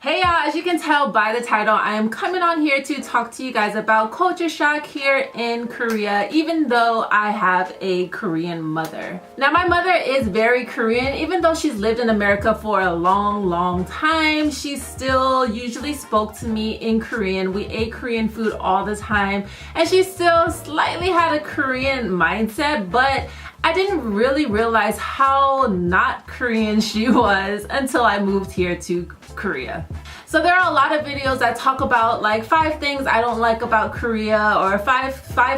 Hey y'all, as you can tell by the title, I am coming on here to talk to you guys about culture shock here in Korea, even though I have a Korean mother. Now, my mother is very Korean. Even though she's lived in America for a long time, she still usually spoke to me in Korean. We ate Korean food all the time, and she still slightly had a Korean mindset, but I didn't really realize how not Korean she was until I moved here to Korea. So there are a lot of videos that talk about like 5 things I don't like about Korea, or five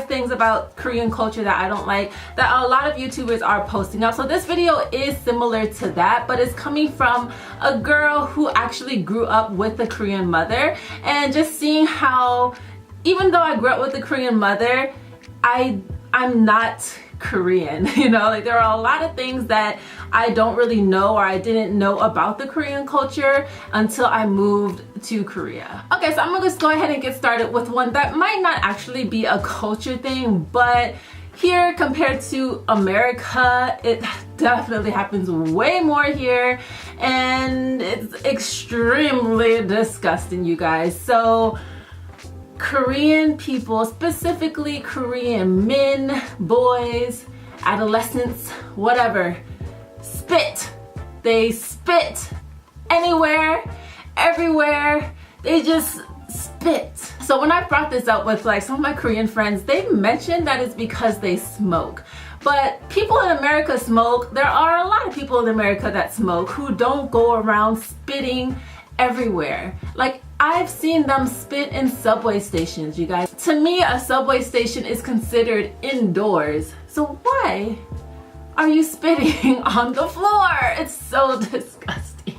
things about Korean culture that I don't like, that a lot of YouTubers are posting up. So this video is similar to that, but it's coming from a girl who actually grew up with a Korean mother, and just seeing how even though I grew up with a Korean mother, I'm not Korean, you know, like there are a lot of things that I don't really know, or I didn't know about the Korean culture until I moved to Korea. Okay, so I'm gonna just go ahead and get started with one that might not actually be a culture thing, but here compared to America, it definitely happens way more here, and it's extremely disgusting, you guys. So Korean people, specifically Korean men, boys, adolescents, whatever, spit. They spit anywhere, everywhere. They just spit. So when I brought this up with like some of my Korean friends, they mentioned that it's because they smoke. But people in America smoke. There are a lot of people in America that smoke who don't go around spitting everywhere. Like, I've seen them spit in subway stations, you guys. To me, a subway station is considered indoors. So why are you spitting on the floor? It's so disgusting.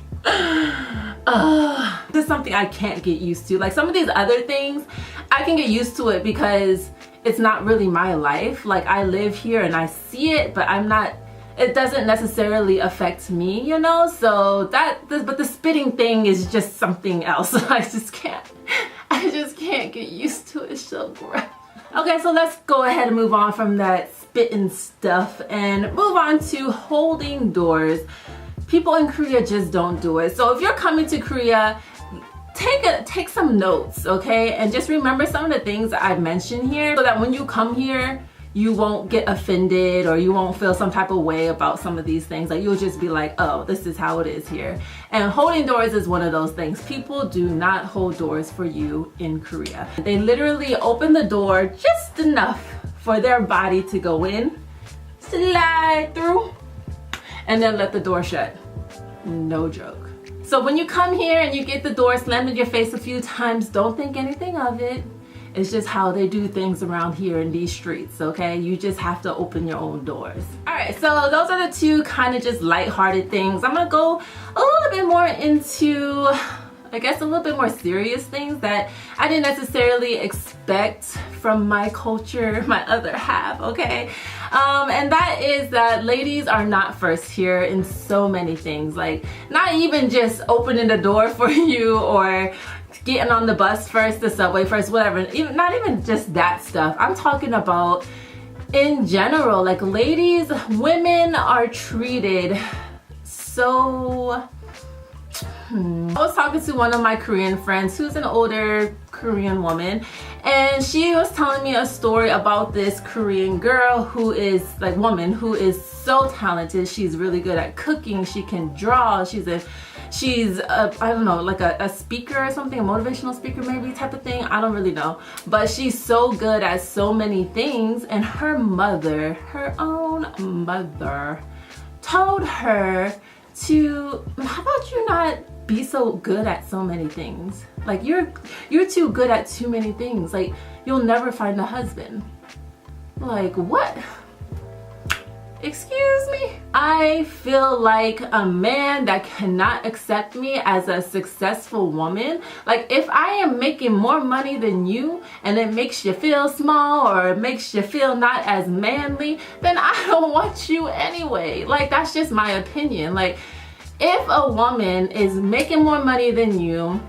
This is something I can't get used to. Like some of these other things, I can get used to it because it's not really my life. Like I live here and I see it, but it doesn't necessarily affect me, you know? So but the spitting thing is just something else. I just can't get used to it. It's so gross. Okay, so let's go ahead and move on from that spitting stuff and move on to holding doors. People in Korea just don't do it. So if you're coming to Korea, take some notes, okay? And just remember some of the things that I've mentioned here, so that when you come here, you won't get offended, or you won't feel some type of way about some of these things. Like you'll just be like, oh, this is how it is here. And holding doors is one of those things. People do not hold doors for you in Korea. They literally open the door just enough for their body to go in, slide through, and then let the door shut. No joke. So when you come here and you get the door slammed in your face a few times, don't think anything of it. It's just how they do things around here in these streets, okay? You just have to open your own doors. All right, so those are the 2 kind of just lighthearted things. I'm gonna go a little bit more into, I guess, a little bit more serious things that I didn't necessarily expect from my culture, my other half, okay? And that is that ladies are not first here in so many things. Like, not even just opening the door for you, or getting on the bus first, the subway first, whatever. Not even just that stuff. I'm talking about in general, like ladies, women are treated so... I was talking to one of my Korean friends who's an older Korean woman, and she was telling me a story about this Korean girl who is like who is so talented. She's really good at cooking. She can draw. She's I don't know, like a speaker or something, a motivational speaker maybe type of thing. I don't really know. But she's so good at so many things, and her mother, her own mother, told her to, how about you not be so good at so many things? Like you're too good at too many things. Like you'll never find a husband. Like what? Excuse me? I feel like a man that cannot accept me as a successful woman, like if I am making more money than you and it makes you feel small, or it makes you feel not as manly, then I don't want you anyway. Like that's just my opinion. Like if a woman is making more money than you,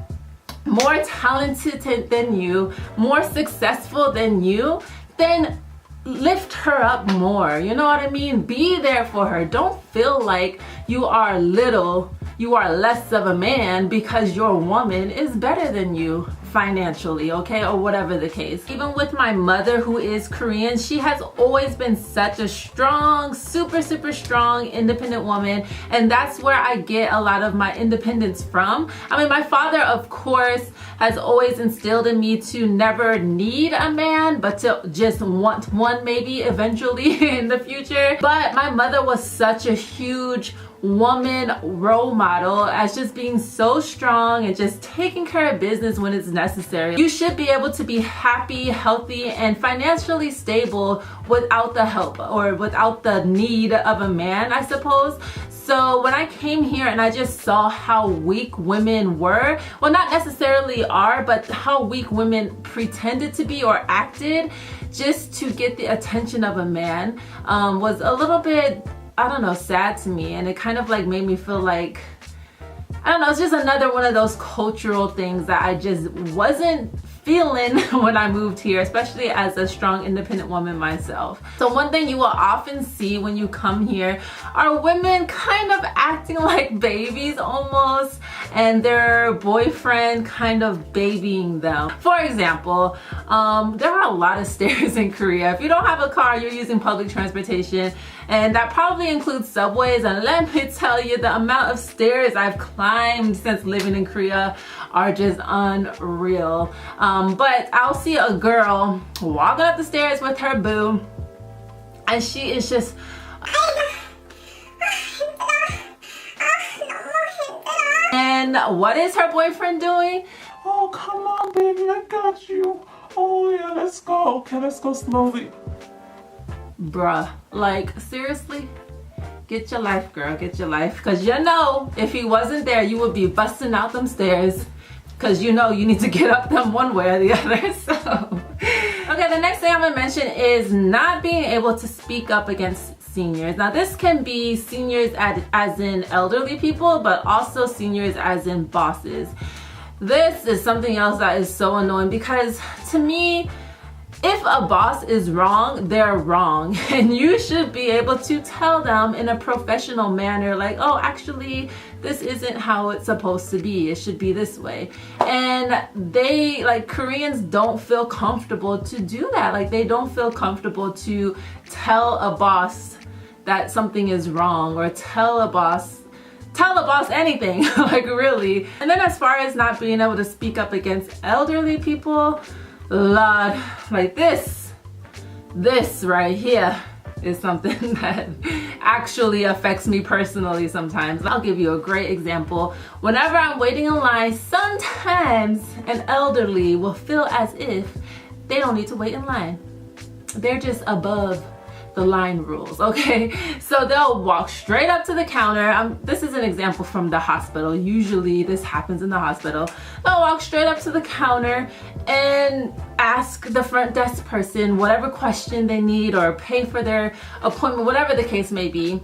more talented than you, more successful than you, then lift her up more. You know what I mean? Be there for her. Don't feel like you are little you are less of a man because your woman is better than you financially, okay, or whatever the case. Even with my mother, who is Korean, she has always been such a strong, super strong, independent woman, and that's where I get a lot of my independence from. I mean, my father, of course, has always instilled in me to never need a man, but to just want one maybe eventually in the future. But my mother was such a huge woman role model as just being so strong and just taking care of business when it's necessary. You should be able to be happy, healthy, and financially stable without the help or without the need of a man, I suppose. So when I came here and I just saw how weak women were, well, not necessarily are, but how weak women pretended to be or acted just to get the attention of a man, was a little bit, I don't know, sad to me. And it kind of like made me feel like, I don't know, it's just another one of those cultural things that I just wasn't feeling when I moved here, especially as a strong independent woman myself. So one thing you will often see when you come here are women kind of acting like babies almost, and their boyfriend kind of babying them. For example, there are a lot of stairs in Korea. If you don't have a car, you're using public transportation, and that probably includes subways. And let me tell you, the amount of stairs I've climbed since living in Korea are just unreal. But I'll see a girl walking up the stairs with her boo, and she is just, and what is her boyfriend doing? Oh, come on, baby, I got you. Oh, yeah, let's go. Okay, let's go slowly. Bruh, like, seriously? Get your life, girl, get your life. Because you know, if he wasn't there, you would be busting out them stairs. Because you know you need to get up them one way or the other. So, okay, the next thing I'm gonna mention is not being able to speak up against seniors. Now, this can be seniors as in elderly people, but also seniors as in bosses. This is something else that is so annoying, because to me, if a boss is wrong, they're wrong, and you should be able to tell them in a professional manner, like, oh, actually, this isn't how it's supposed to be. It should be this way. And they, like, Koreans don't feel comfortable to do that. Like, they don't feel comfortable to tell a boss that something is wrong, or tell a boss anything, like, really. And then as far as not being able to speak up against elderly people, Lord, like this right here is something that actually affects me personally sometimes. I'll give you a great example. Whenever I'm waiting in line, sometimes an elderly will feel as if they don't need to wait in line. They're just above the line rules, okay? So they'll walk straight up to the counter. This is an example from the hospital. Usually this happens in the hospital. They'll walk straight up to the counter and ask the front desk person whatever question they need, or pay for their appointment, whatever the case may be.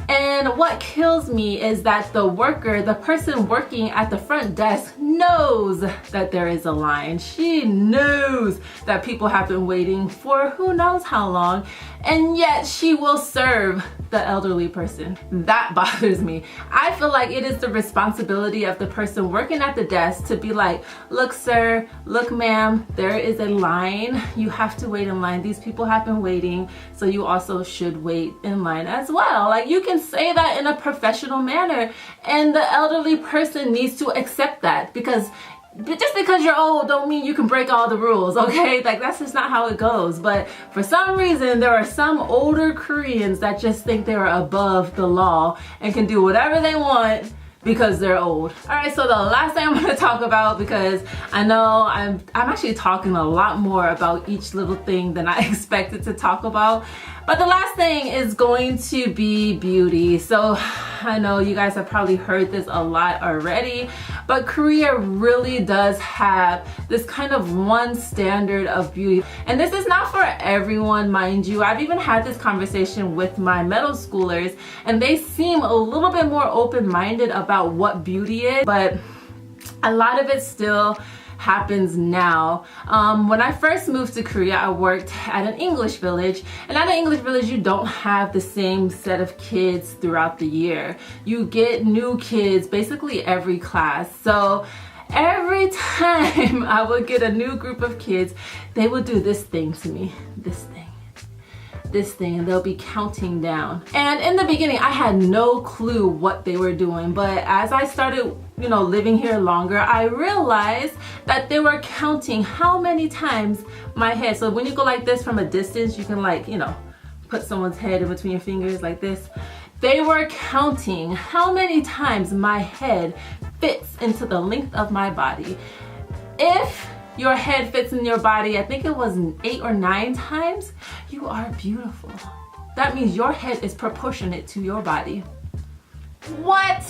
And what kills me is that the person working at the front desk knows that there is a line. She knows that people have been waiting for who knows how long, and yet she will serve the elderly person. That bothers me. I feel like it is the responsibility of the person working at the desk to be like, look, sir, look, ma'am, there is a line. You have to wait in line. These people have been waiting, so you also should wait in line as well. Like, you can say that in a professional manner, and the elderly person needs to accept that, because just because you're old don't mean you can break all the rules, okay? Like, that's just not how it goes. But for some reason, there are some older Koreans that just think they're above the law and can do whatever they want because they're old. All right, so the last thing I'm gonna talk about, because I know I'm actually talking a lot more about each little thing than I expected to talk about. But the last thing is going to be beauty. So I know you guys have probably heard this a lot already, but Korea really does have this kind of one standard of beauty. And this is not for everyone, mind you. I've even had this conversation with my middle schoolers, and they seem a little bit more open-minded about what beauty is, but a lot of it still happens now. When I first moved to Korea, I worked at an English village, and at an English village you don't have the same set of kids throughout the year. You get new kids basically every class. So every time I would get a new group of kids, they would do this thing to me, this thing, and they'll be counting down. And in the beginning, I had no clue what they were doing, but as I started, you know, living here longer, I realized that they were counting how many times my head, so when you go like this from a distance, you can, like, you know, put someone's head in between your fingers like this. They were counting how many times my head fits into the length of my body. If your head fits in your body, I think it was 8 or 9 times, you are beautiful. That means your head is proportionate to your body. What?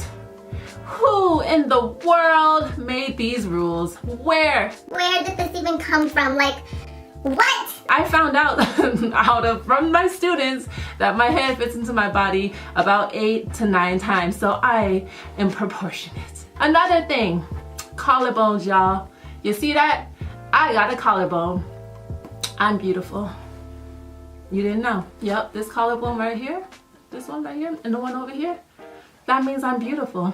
Who in the world made these rules? Where? Where did this even come from? Like, what? I found out from my students that my head fits into my body about 8 to 9 times, so I am proportionate. Another thing, collarbones, y'all. You see that? I got a collarbone. I'm beautiful. You didn't know? Yep, this collarbone right here, this one right here, and the one over here, that means I'm beautiful.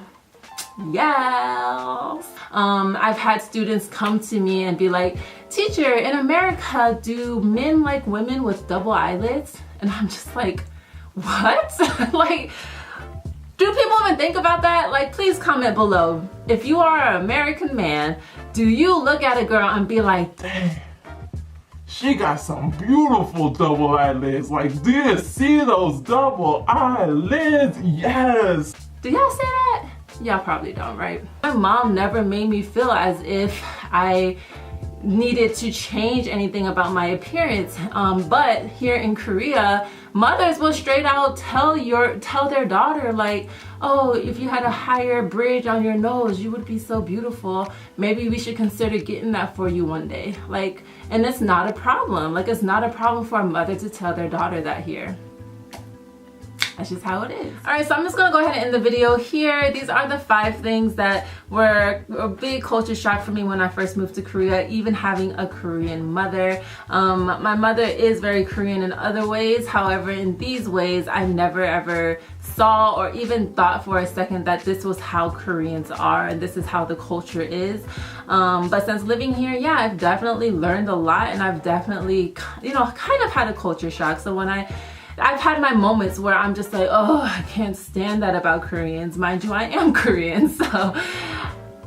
Yes. I've had students come to me and be like, teacher, in America, do men like women with double eyelids? And I'm just like, what? Like, do people even think about that? Like, please comment below. If you are an American man, do you look at a girl and be like, Dang, she got some beautiful double eyelids. Like, do you see those double eyelids? Yes. do y'all say that? Y'all probably don't, right? My mom never made me feel as if I needed to change anything about my appearance, but here in Korea, mothers will straight out tell their daughter, like, oh, if you had a higher bridge on your nose, you would be so beautiful. Maybe we should consider getting that for you one day. Like, and it's not a problem. Like, it's not a problem for a mother to tell their daughter that here. That's just how it is. All right, so I'm just gonna go ahead and end the video here. These are the 5 things that were a big culture shock for me when I first moved to Korea, even having a Korean mother. My mother is very Korean in other ways. However, in these ways, I never ever saw or even thought for a second that this was how Koreans are and this is how the culture is. But since living here, yeah, I've definitely learned a lot, and I've definitely, you know, kind of had a culture shock. So when I've had my moments where I'm just like, oh, I can't stand that about Koreans. Mind you, I am Korean, so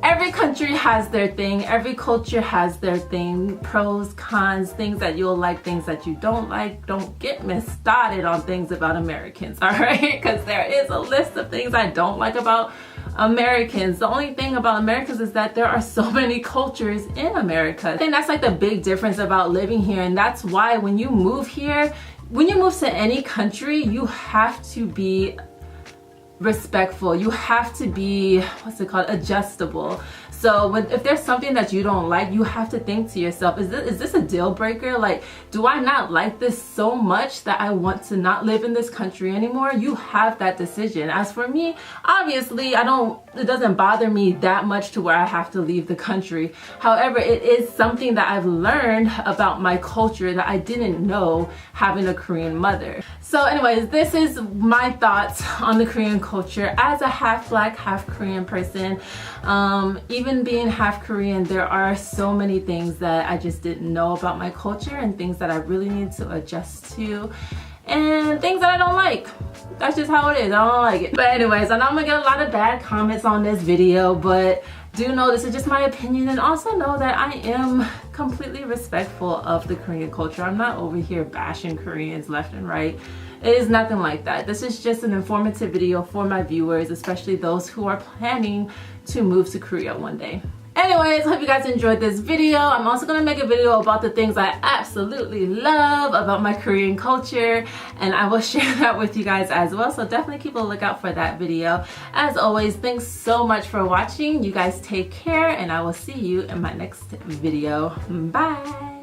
every country has their thing. Every culture has their thing. Pros, cons, things that you'll like, things that you don't like. Don't get me started on things about Americans, all right? Because there is a list of things I don't like about Americans. The only thing about Americans is that there are so many cultures in America. I think that's like the big difference about living here, and that's why when you move here, when you move to any country, you have to be respectful. You have to be, what's it called, adjustable. So if there's something that you don't like, you have to think to yourself, is this a deal breaker? Like, do I not like this so much that I want to not live in this country anymore? You have that decision. As for me, obviously, it doesn't bother me that much to where I have to leave the country. However, it is something that I've learned about my culture that I didn't know having a Korean mother. So anyways, this is my thoughts on the Korean culture as a half Black, half Korean person. Even being half Korean, there are so many things that I just didn't know about my culture and things that I really need to adjust to and things that I don't like. That's just how it is. I don't like it. But anyways, I know I'm gonna get a lot of bad comments on this video, but do know this is just my opinion, and also know that I am completely respectful of the Korean culture. I'm not over here bashing Koreans left and right. It is nothing like that. This is just an informative video for my viewers, especially those who are planning to move to Korea one day. Anyways, hope you guys enjoyed this video. I'm also gonna make a video about the things I absolutely love about my Korean culture, and I will share that with you guys as well. So definitely keep a lookout for that video. As always, thanks so much for watching. You guys take care, and I will see you in my next video. Bye.